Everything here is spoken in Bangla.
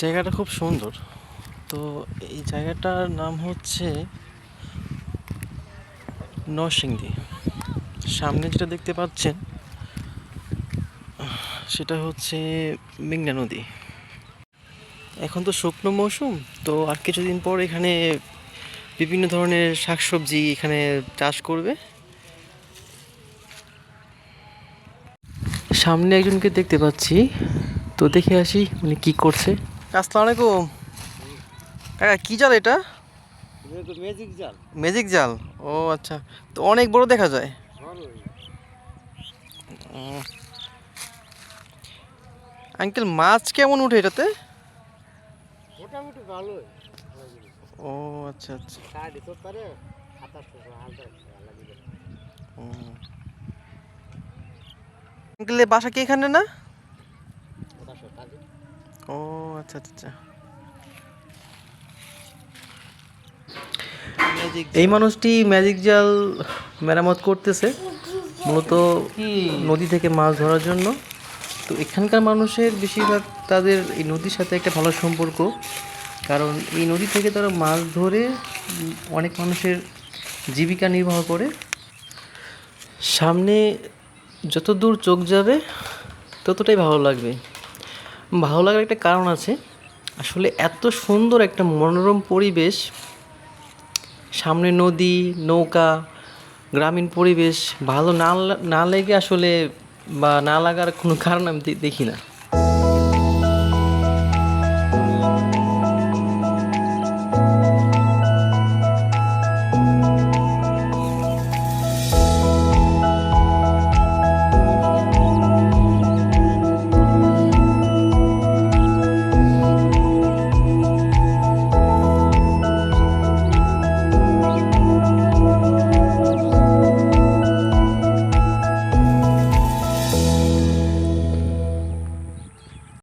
জায়গাটা খুব সুন্দর। তো এই জায়গাটার নাম হচ্ছে নরসিংদী। সামনে যেটা দেখতে পাচ্ছেন সেটা হচ্ছে মেঘনা নদী। এখন তো শুকনো মৌসুম, তো আর কিছুদিন পর এখানে বিভিন্ন ধরনের শাকসবজি এখানে চাষ করবে। সামনে একজনকে দেখতে পাচ্ছি, তো দেখে আসি উনি কি করছে। আসসালামু আলাইকুম কাকা, কি জাল এটা? ম্যাজিক জাল। ম্যাজিক জাল। ও আচ্ছা, তো অনেক বড় দেখা যায়। আঙ্কেল, মাছ কেমন উঠে এটাতে? মোটামুটি ভালোই। ও আচ্ছা আচ্ছা। ও আঙ্কেল, বাসা কি এখানে না? ও আচ্ছা আচ্ছা। এই মানুষটি ম্যাজিক জাল মেরামত করতেছে, মূলত নদী থেকে মাছ ধরার জন্য। তো এখানকার মানুষের বেশিরভাগ তাদের এই নদীর সাথে একটা ভালো সম্পর্ক, কারণ এই নদী থেকে তারা মাছ ধরে অনেক মানুষের জীবিকা নির্বাহ করে। সামনে যত দূর চোখ যাবে ততটাই ভালো লাগবে। ভালো লাগার একটা কারণ আছে, আসলে এত সুন্দর একটা মনোরম পরিবেশ, সামনে নদী, নৌকা, গ্রামীণ পরিবেশ ভালো না লেগে আসলে বা না লাগার কোনো কারণ আমি দেখি না।